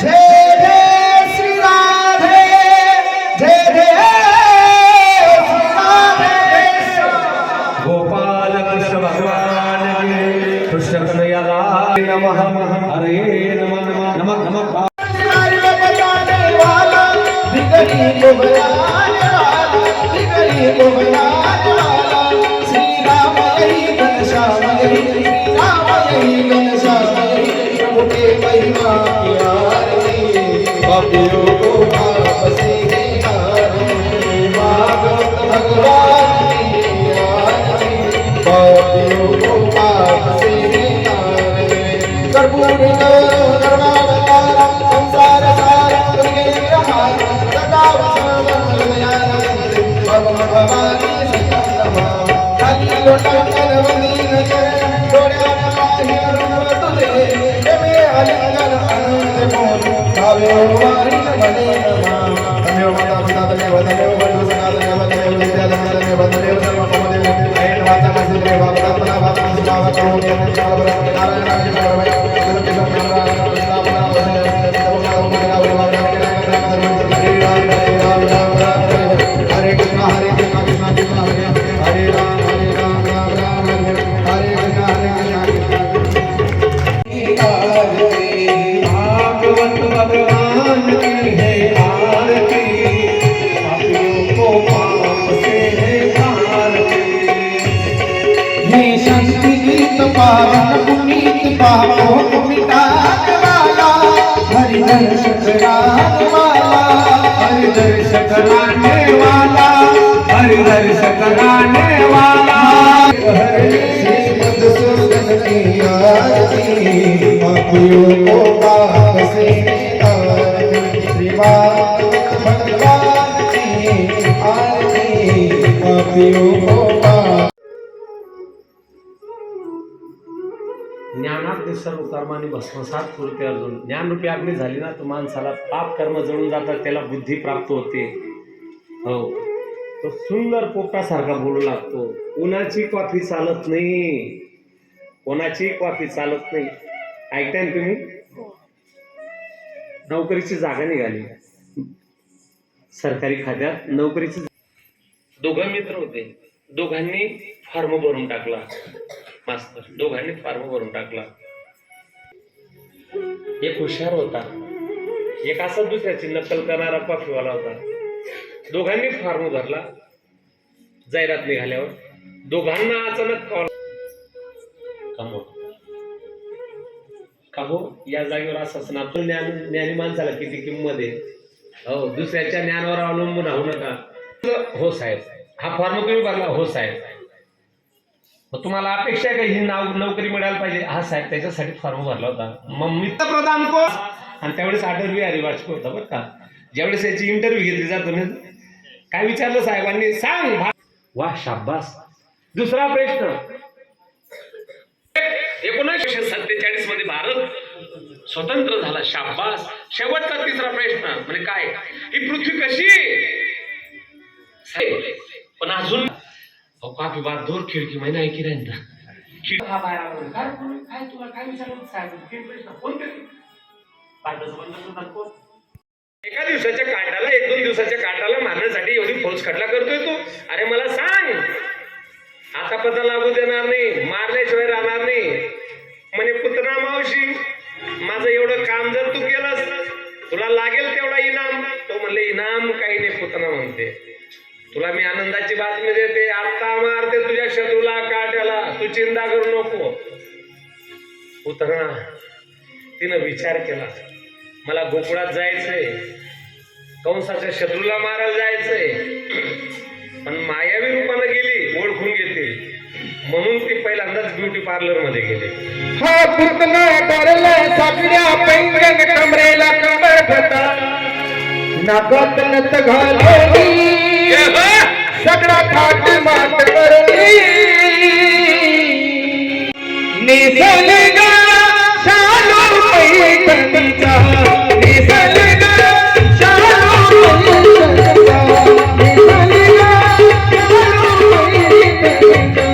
जय जय श्री राधे जय जय श्री राधे गोपाल कृष्ण भगवान कृष्ण कन्हैया नमः हरे नमः नमः नमः बिगड़ी को बनाने वाला बिगड़ी को बनाने वाला श्री राम यही घनश्याम यही राम यही घनश्याम यही प्रभु के महिमा की आरती पापियों को पाप से आरती भागवत भगवान की आरती पापियों को पाप से आरती कर्पूर संसार सार पावन पुनीत पापों को मिटाने वाला हरि दर्श कराने वाला हरि दर्श कराने वाला हरि दर्श कराने वाला हरि मधुसूदन की आरती पापियों को पाप से आरती श्री भगवान की आरती पापियों को ज्ञानाग्नी सर्व कर्माने भस्मसात करते अर्जुन. ज्ञानरूपी अग्नी झाली ना तर माणसाला पाप कर्म जळून जातात, त्याला बुद्धी प्राप्त होते. हो, तो सुंदर पोपटासारखा बोलू लागतो. कोणाची कॉफी चालत नाही, कोणाची कॉफी चालत नाही. ऐकताय ना तुम्ही? नोकरीची जागा निघाली सरकारी खात्यात, नोकरीची. दोघं मित्र होते, दोघांनी फॉर्म भरून टाकला. मास्तर दोघांनी फॉर्म भरून टाकला. एक हुशार होता, एक असा दुसऱ्याची नक्कल करणारा कॉफीवाला होता. दोघांनी फॉर्म भरला. जाहिरात निघाल्यावर दोघांना अचानक कॉल. का हो या जागेवर असंच ना, ज्ञानी माणसाला किती किंमत आहे. हो, दुसऱ्याच्या ज्ञानावर अवलंबून राहू नका. हो साहेब, हा फॉर्म तुम्ही भरला? हो साहेब. मग तुम्हाला अपेक्षा आहे का ही नोकरी मिळायला पाहिजे? हा साहेब, त्याच्यासाठी फॉर्म भरला होता. मग मित्र प्रदान को. आणि त्यावेळेस अटल बिहारी वाजपेयी होता बरं का. ज्यावेळेस याची इंटरव्ह्यू घेतली जातो ना, काय विचारलं साहेबांनी? सांग. वा शाबास. दुसरा प्रश्न, 1947 मध्ये भारत स्वतंत्र झाला. शाबास. शेवटचा तिसरा प्रश्न म्हणजे काय? ही पृथ्वी कशी? पण अजून काफी बार दूर खिडकी महिना आहे की नाही. एका दिवसाच्या काटाला, 1-2 दिवसाच्या काटाला मारण्यासाठी एवढी फौज खटला करतोय तू? अरे मला सांग, आता पता लागू देणार नाही, मारल्याशिवाय राहणार नाही. म्हणे पुतना मावशी, माझं एवढं काम जर तू केलंस तुला लागेल तेवढा इनाम. तो म्हणले इनाम काही नाही. पुतना म्हणते, तुला मी आनंदाची बातमी देते, आता मारते तुझ्या शत्रूला काट्याला, तू चिंता करू नको. पुतना तिनं विचार केला, मला गोकुळात जायचंय, कंसाच्या शत्रूला मारायला जायचंय. पण मायावी रूपानं गेली, ओळखून घेते म्हणून ती पहिल्यांदाच ब्युटी पार्लर मध्ये गेली. हा पुतना डरला सगळ्या पैंजण कमरेला कमर भता नाकात नत घालली सगळा थाट मात करली निसर्गा शालू पैठणीचा निसर्गा शालू पैठणीचा निसर्गा शालू पैठणीचा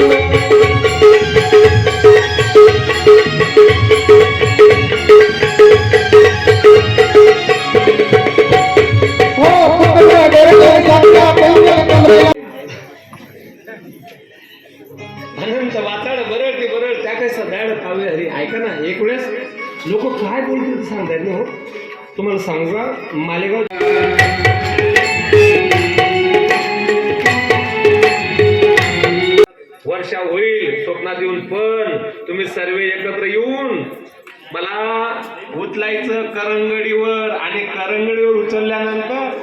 अनंत वाचाड बरड ते बरड त्या काय सदाड काव्य हरी. ऐका ना, एक वेळेस लोक काय बोलतील सांगतायत ना. हो तुम्हाला सांगू का, मालेगाव वर्षा होईल स्वप्नात येऊन, पण तुम्ही सर्व एकत्र येऊन मला उचलायचं करंगडीवर, आणि करंगडीवर उचलल्यानंतर